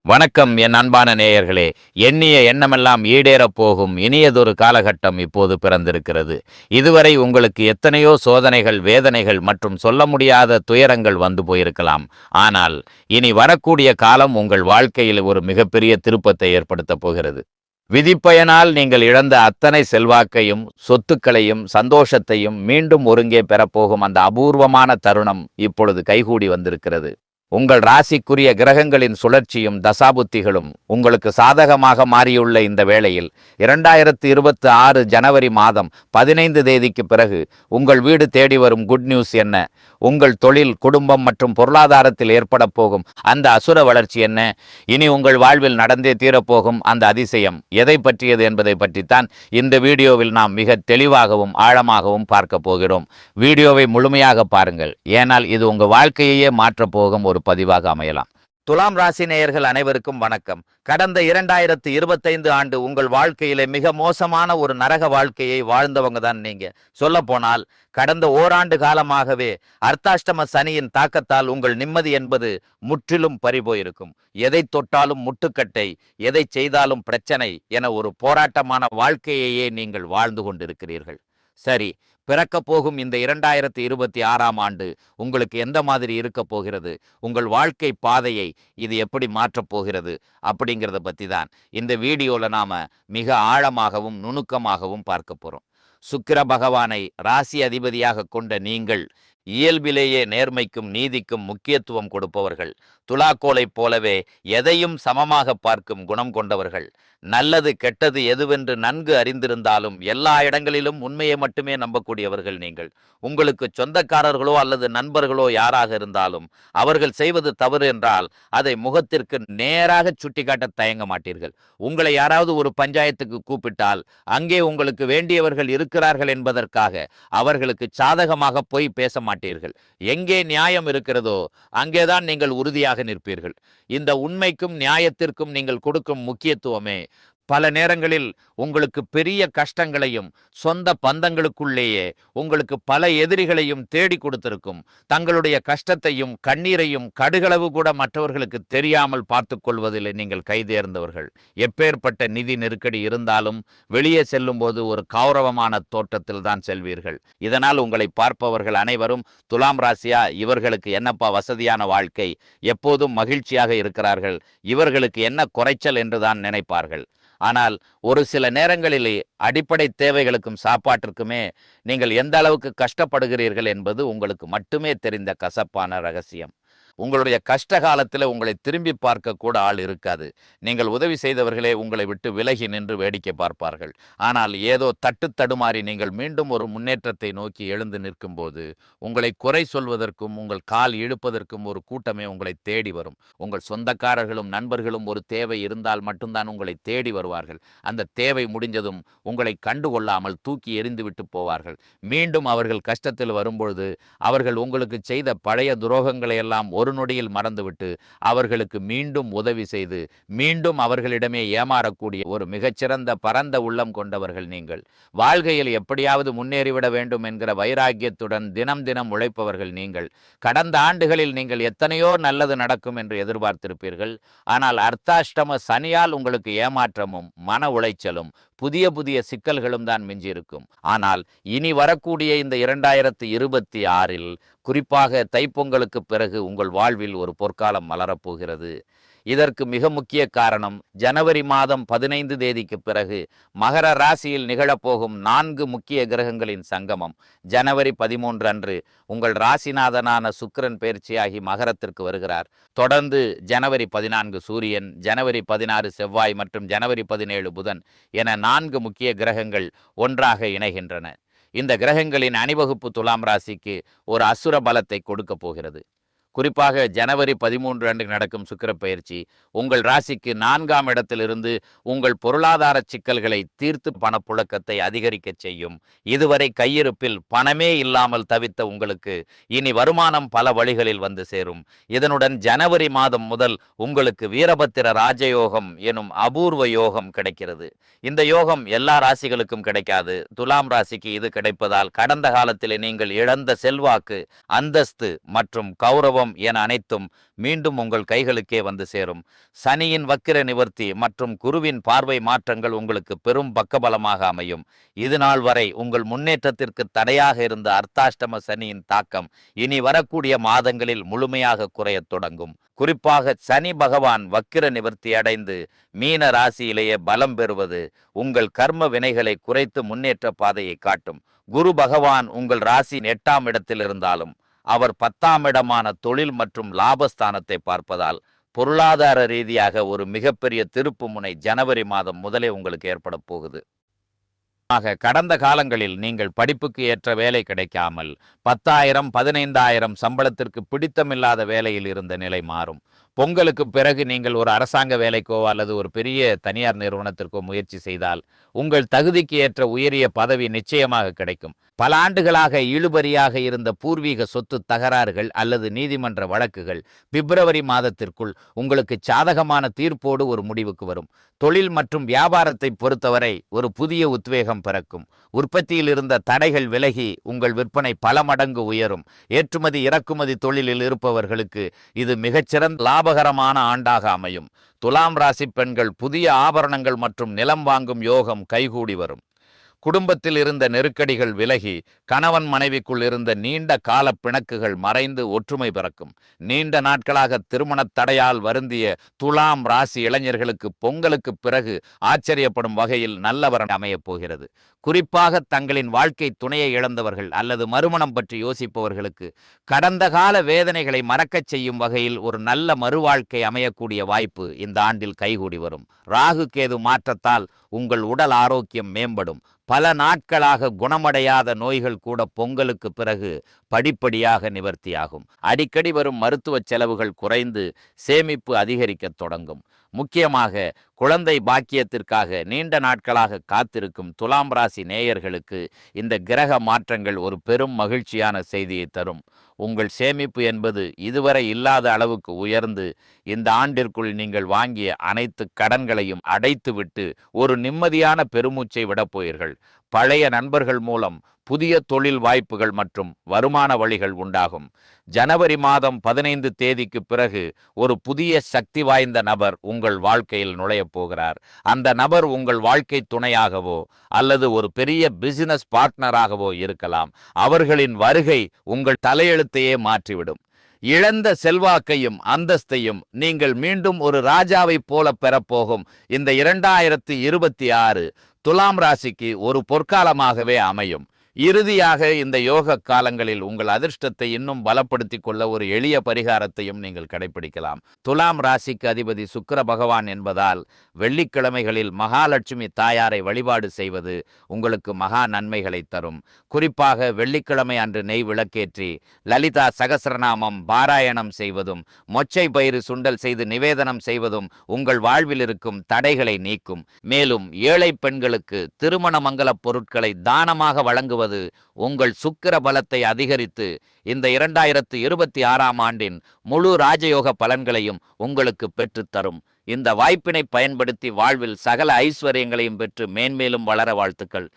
வணக்கம் என் அன்பான நேயர்களே. எண்ணிய எண்ணமெல்லாம் ஈடேறப் போகும் இனியதொரு காலகட்டம் இப்போது பிறந்திருக்கிறது. இதுவரை உங்களுக்கு எத்தனையோ சோதனைகள், வேதனைகள் மற்றும் சொல்ல முடியாத துயரங்கள் வந்து போயிருக்கலாம். ஆனால் இனி வரக்கூடிய காலம் உங்கள் வாழ்க்கையில் ஒரு மிகப்பெரிய திருப்பத்தை ஏற்படுத்தப் போகிறது. விதிப்பயனால் நீங்கள் இழந்த அத்தனை செல்வாக்கையும், சொத்துக்களையும், சந்தோஷத்தையும் மீண்டும் ஒருங்கே பெறப்போகும் அந்த அபூர்வமான தருணம் இப்பொழுது கைகூடி வந்திருக்கிறது. உங்கள் ராசிக்குரிய கிரகங்களின் சுழற்சியும் தசாபுத்திகளும் உங்களுக்கு சாதகமாக மாறியுள்ள இந்த வேளையில் 2026 ஜனவரி மாதம் 15 தேதிக்கு பிறகு உங்கள் வீடு தேடி வரும் குட் நியூஸ் என்ன? உங்கள் தொழில், குடும்பம் மற்றும் பொருளாதாரத்தில் ஏற்பட போகும் அந்த அசுர வளர்ச்சி என்ன? இனி உங்கள் வாழ்வில் நடந்தே தீரப்போகும் அந்த அதிசயம் எதை பற்றியது என்பதை பற்றித்தான் இந்த வீடியோவில் நாம் மிக தெளிவாகவும் ஆழமாகவும் பார்க்க போகிறோம். வீடியோவை முழுமையாக பாருங்கள். ஏனால் இது உங்கள் வாழ்க்கையையே மாற்றப்போகும் ஒரு பதிவாக அமையலாம். துலாம் ராசி நேயர்கள் அனைவருக்கும் வணக்கம். கடந்த 2025 ஆண்டு உங்கள் வாழ்க்கையிலே மிக மோசமான ஒரு நரக வாழ்க்கையை வாழ்ந்தவங்க தான் நீங்க. சொல்ல போனால் கடந்த ஓராண்டு காலமாகவே அர்த்தாஷ்டம சனியின் தாக்கத்தால் உங்கள் நிம்மதி என்பது முற்றிலும் பறிபோயிருக்கும். எதை தொட்டாலும் முட்டுக்கட்டை, எதை செய்தாலும் பிரச்சனை என ஒரு போராட்டமான வாழ்க்கையையே நீங்கள் வாழ்ந்து கொண்டிருக்கிறீர்கள். சரி, பிறக்க போகும் இந்த 2026ஆம் ஆண்டு உங்களுக்கு எந்த மாதிரி இருக்க போகிறது, உங்கள் வாழ்க்கை பாதையை இது எப்படி மாற்றப் போகிறது அப்படிங்கிறத பற்றி தான் இந்த வீடியோவில் நாம் மிக ஆழமாகவும் நுணுக்கமாகவும் பார்க்க போகிறோம். சுக்கிர பகவானை ராசி அதிபதியாக கொண்ட நீங்கள் இயல்பிலேயே நேர்மைக்கும் நீதிக்கும் முக்கியத்துவம் கொடுப்பவர்கள். துலாக்கோலைப் போலவே எதையும் சமமாக பார்க்கும் குணம் கொண்டவர்கள். நல்லது கெட்டது எதுவென்று நன்கு அறிந்திருந்தாலும் எல்லா இடங்களிலும் உண்மையை மட்டுமே நம்பக்கூடியவர்கள் நீங்கள். உங்களுக்கு சொந்தக்காரர்களோ அல்லது நண்பர்களோ யாராக இருந்தாலும் அவர்கள் செய்வது தவறு என்றால் அதை முகத்திற்கு நேராக சுட்டிக்காட்ட தயங்க மாட்டீர்கள். உங்களை யாராவது ஒரு பஞ்சாயத்துக்கு கூப்பிட்டால் அங்கே உங்களுக்கு வேண்டியவர்கள் இருக்கிறார்கள் என்பதற்காக அவர்களுக்கு சாதகமாக போய் பேச மாட்டீர்கள். எங்கே நியாயம் இருக்கிறதோ அங்கேதான் நீங்கள் உறுதியாக நிற்பீர்கள். இந்த உண்மைக்கும் நியாயத்திற்கும் நீங்கள் கொடுக்கும் முக்கியத்துவமே பல நேரங்களில் உங்களுக்கு பெரிய கஷ்டங்களையும் சொந்த பந்தங்களுக்குள்ளேயே உங்களுக்கு பல எதிரிகளையும் தேடி கொடுத்திருக்கும். தங்களுடைய கஷ்டத்தையும் கண்ணீரையும் கடுகளவு கூட மற்றவர்களுக்கு தெரியாமல் பார்த்து கொள்வதில் நீங்கள் கைதேர்ந்தவர்கள். எப்பேற்பட்ட நிதி நெருக்கடி இருந்தாலும் வெளியே செல்லும் போது ஒரு கௌரவமான தோற்றத்தில் தான் செல்வீர்கள். இதனால் உங்களை பார்ப்பவர்கள் அனைவரும் துலாம் ராசியா, இவர்களுக்கு என்னப்பா வசதியான வாழ்க்கை, எப்போதும் மகிழ்ச்சியாக இருக்கிறார்கள், இவர்களுக்கு என்ன குறைச்சல் என்றுதான் நினைப்பார்கள். ஆனால் ஒரு சில நேரங்களிலே அடிப்படை தேவைகளுக்கும் சாப்பாட்டிற்குமே நீங்கள் எந்த அளவுக்கு கஷ்டப்படுகிறீர்கள் என்பது உங்களுக்கு மட்டுமே தெரிந்த கசப்பான ரகசியம். உங்களுடைய கஷ்ட காலத்தில் உங்களை திரும்பி பார்க்க கூட ஆள் இருக்காது. நீங்கள் உதவி செய்தவர்களே உங்களை விட்டு விலகி நின்று வேடிக்கை பார்ப்பார்கள். ஆனால் ஏதோ தட்டு தடுமாறி நீங்கள் மீண்டும் ஒரு முன்னேற்றத்தை நோக்கி எழுந்து நிற்கும் போது உங்களை குறை சொல்வதற்கும் உங்கள் கால் இழுப்பதற்கும் ஒரு கூட்டமே உங்களை தேடி வரும். உங்கள் சொந்தக்காரர்களும் நண்பர்களும் ஒரு தேவை இருந்தால் மட்டும்தான் உங்களை தேடி வருவார்கள். அந்த தேவை முடிஞ்சதும் உங்களை கண்டுகொள்ளாமல் தூக்கி எறிந்துவிட்டு போவார்கள். மீண்டும் அவர்கள் கஷ்டத்தில் வரும்பொழுது அவர்கள் உங்களுக்கு செய்த பழைய துரோகங்களை எல்லாம் ஒரு நொடியில் மறந்துவிட்டு அவர்களுக்கு மீண்டும் உதவி செய்து மீண்டும் அவர்களிடமே ஏமாறக்கூடிய ஒரு மிகச்சிறந்த பரந்த உள்ளம் கொண்டவர்கள் நீங்கள். வாழ்க்கையில் எப்படியாவது முன்னேறிவிட வேண்டும் என்கிற வைராக்கியத்துடன் தினம் தினம் உழைப்பவர்கள் நீங்கள். கடந்த ஆண்டுகளில் நீங்கள் எத்தனையோ நல்லது நடக்கும் என்று எதிர்பார்த்திருப்பீர்கள். ஆனால் அர்த்தாஷ்டம சனியால் உங்களுக்கு ஏமாற்றமும் மன உளைச்சலும் புதிய புதிய சிக்கல்களும் தான் மிஞ்சியிருக்கும். ஆனால் இனி வரக்கூடிய இந்த 2026இல் குறிப்பாக தைப்பொங்கலுக்கு பிறகு உங்கள் வாழ்வில் ஒரு பொற்காலம் மலரப்போகிறது. இதற்கு மிக முக்கிய காரணம் ஜனவரி மாதம் 15 தேதிக்கு பிறகு மகர ராசியில் நிகழப்போகும் 4 முக்கிய கிரகங்களின் சங்கமம். ஜனவரி 13 அன்று உங்கள் ராசிநாதனான சுக்கிரன் பெயர்ச்சியாகி மகரத்திற்கு வருகிறார். தொடர்ந்து ஜனவரி 14 சூரியன், ஜனவரி 16 செவ்வாய் மற்றும் ஜனவரி 17 புதன் என 4 முக்கிய கிரகங்கள் ஒன்றாக இணைகின்றன. இந்த கிரகங்களின் அணிவகுப்பு துலாம் ராசிக்கு ஒரு அசுர பலத்தை கொடுக்க போகிறது. குறிப்பாக ஜனவரி 13 அன்று நடக்கும் சுக்கிர பயிற்சி உங்கள் ராசிக்கு 4ஆம் இடத்திலிருந்து உங்கள் பொருளாதார சிக்கல்களை தீர்த்து பணப்புழக்கத்தை அதிகரிக்க செய்யும். இதுவரை கையிருப்பில் பணமே இல்லாமல் தவித்த உங்களுக்கு இனி வருமானம் பல வழிகளில் வந்து சேரும். இதனுடன் ஜனவரி மாதம் முதல் உங்களுக்கு வீரபத்திர ராஜயோகம் எனும் அபூர்வ யோகம் கிடைக்கிறது. இந்த யோகம் எல்லா ராசிகளுக்கும் கிடைக்காது. துலாம் ராசிக்கு இது கிடைப்பதால் கடந்த காலத்தில் நீங்கள் இழந்த செல்வாக்கு, அந்தஸ்து மற்றும் கௌரவம் செல்வம் என அனைத்தும் மீண்டும் உங்கள் கைகளுக்கே வந்து சேரும். சனியின் வக்கிர நிவர்த்தி மற்றும் குருவின் பார்வை மாற்றங்கள் உங்களுக்கு பெரும் பக்கபலமாக அமையும். இது நாள் வரை உங்கள் முன்னேற்றத்திற்கு தடையாக இருந்த அர்த்தாஷ்டம சனியின் தாக்கம் இனி வரக்கூடிய மாதங்களில் முழுமையாக குறையத் தொடங்கும். குறிப்பாக சனி பகவான் வக்கிர நிவர்த்தி அடைந்து மீன ராசியிலேயே பலம் பெறுவது உங்கள் கர்ம வினைகளை குறைத்து முன்னேற்ற பாதையை காட்டும். குரு பகவான் உங்கள் ராசியின் 8ஆம் இடத்தில் இருந்தாலும் அவர் 10ஆம் இடமான தொழில் மற்றும் லாபஸ்தானத்தை பார்ப்பதால் பொருளாதார ரீதியாக ஒரு மிகப்பெரிய திருப்பு முனை ஜனவரி மாதம் முதலே உங்களுக்கு ஏற்பட போகுது. கடந்த காலங்களில் நீங்கள் படிப்புக்கு ஏற்ற வேலை கிடைக்காமல் 10,000 15,000 சம்பளத்திற்கு பிடித்தமில்லாத வேலையில் இருந்த நிலை மாறும். பொங்கலுக்கு பிறகு நீங்கள் ஒரு அரசாங்க வேலைக்கோ அல்லது ஒரு பெரிய தனியார் நிறுவனத்திற்கோ முயற்சி செய்தால் உங்கள் தகுதிக்கு ஏற்ற உயரிய பதவி நிச்சயமாக கிடைக்கும். பல ஆண்டுகளாக இழுபறியாக இருந்த பூர்வீக சொத்து தகராறுகள் அல்லது நீதிமன்ற வழக்குகள் பிப்ரவரி மாதத்திற்குள் உங்களுக்கு சாதகமான தீர்ப்போடு ஒரு முடிவுக்கு வரும். தொழில் மற்றும் வியாபாரத்தை பொறுத்தவரை ஒரு புதிய உத்வேகம் பிறக்கும். உற்பத்தியில் இருந்த தடைகள் விலகி உங்கள் விற்பனை பல மடங்கு உயரும். ஏற்றுமதி இறக்குமதி தொழிலில் இருப்பவர்களுக்கு இது மிகச்சிறந்த லாபகரமான ஆண்டாக அமையும். துலாம் ராசி பெண்கள் புதிய ஆபரணங்கள் மற்றும் நிலம் வாங்கும் யோகம் கைகூடி வரும். குடும்பத்தில் இருந்த நெருக்கடிகள் விலகி கணவன் மனைவிக்குள் இருந்த நீண்ட கால பிணக்குகள் மறைந்து ஒற்றுமை பிறக்கும். நீண்ட நாட்களாக திருமண தடையால் வருந்திய துலாம் ராசி இளைஞர்களுக்கு பொங்கலுக்கு பிறகு ஆச்சரியப்படும் வகையில் நல்லவரன் அமையப் போகிறது. குறிப்பாக தங்களின் வாழ்க்கை துணையை இழந்தவர்கள் அல்லது மறுமணம் பற்றி யோசிப்பவர்களுக்கு கடந்த கால வேதனைகளை மறக்கச் செய்யும் வகையில் ஒரு நல்ல மறுவாழ்க்கை அமையக்கூடிய வாய்ப்பு இந்த ஆண்டில் கைகூடி வரும். ராகு கேது மாற்றத்தால் உங்கள் உடல் ஆரோக்கியம் மேம்படும். பல நாட்களாக குணமடையாத நோய்கள் கூட பொங்கலுக்கு பிறகு படிப்படியாக நிவர்த்தியாகும். அடிக்கடி வரும் மருத்துவ செலவுகள் குறைந்து சேமிப்பு அதிகரிக்க தொடங்கும். முக்கியமாக குழந்தை பாக்கியத்திற்காக நீண்ட நாட்களாக காத்திருக்கும் துலாம் ராசி நேயர்களுக்கு இந்த கிரக மாற்றங்கள் ஒரு பெரும் மகிழ்ச்சியான செய்தியை தரும். உங்கள் சேமிப்பு என்பது இதுவரை இல்லாத அளவுக்கு உயர்ந்து இந்த ஆண்டிற்குள் நீங்கள் வாங்கிய அனைத்து கடன்களையும் அடைத்துவிட்டு ஒரு நிம்மதியான பெருமூச்சை விடப்போவீர்கள். பழைய நண்பர்கள் மூலம் புதிய தொழில் வாய்ப்புகள் மற்றும் வருமான வழிகள் உண்டாகும். ஜனவரி மாதம் 15 தேதிக்கு பிறகு ஒரு புதிய சக்தி வாய்ந்த நபர் உங்கள் வாழ்க்கையில் நுழையப் போகிறார். அந்த நபர் உங்கள் வாழ்க்கை துணையாகவோ அல்லது ஒரு பெரிய பிசினஸ் பார்ட்னராகவோ இருக்கலாம். அவர்களின் வருகை உங்கள் தலையெழுத்தையே மாற்றிவிடும். இழந்த செல்வாக்கையும் அந்தஸ்தையும் நீங்கள் மீண்டும் ஒரு ராஜாவை போல பெறப்போகும் இந்த 2026 துலாம் ராசிக்கு ஒரு பொற்காலமாகவே அமையும். இறுதியாக இந்த யோக காலங்களில் உங்கள் அதிர்ஷ்டத்தை இன்னும் பலப்படுத்தி கொள்ள ஒரு எளிய பரிகாரத்தையும் நீங்கள் கடைபிடிக்கலாம். துலாம் ராசிக்கு அதிபதி சுக்கிர பகவான் என்பதால் வெள்ளிக்கிழமைகளில் மகாலட்சுமி தாயாரை வழிபாடு செய்வது உங்களுக்கு மகா நன்மைகளை தரும். குறிப்பாக வெள்ளிக்கிழமை அன்று நெய் விளக்கேற்றி லலிதா சகஸ்ரநாமம் பாராயணம் செய்வதும் மொச்சை பயிறு சுண்டல் செய்து நிவேதனம் செய்வதும் உங்கள் வாழ்வில் இருக்கும் தடைகளை நீக்கும். மேலும் ஏழை பெண்களுக்கு திருமண மங்கல பொருட்களை தானமாக வழங்குவது உங்கள் சுக்கிர பலத்தை அதிகரித்து இந்த 2026ஆம் ஆண்டின் முழு ராஜயோக பலன்களையும் உங்களுக்கு பெற்றுத்தரும். இந்த வாய்ப்பினை பயன்படுத்தி வாழ்வில் சகல ஐஸ்வர்யங்களையும் பெற்று மேன்மேலும் வளர வாழ்த்துக்கள்.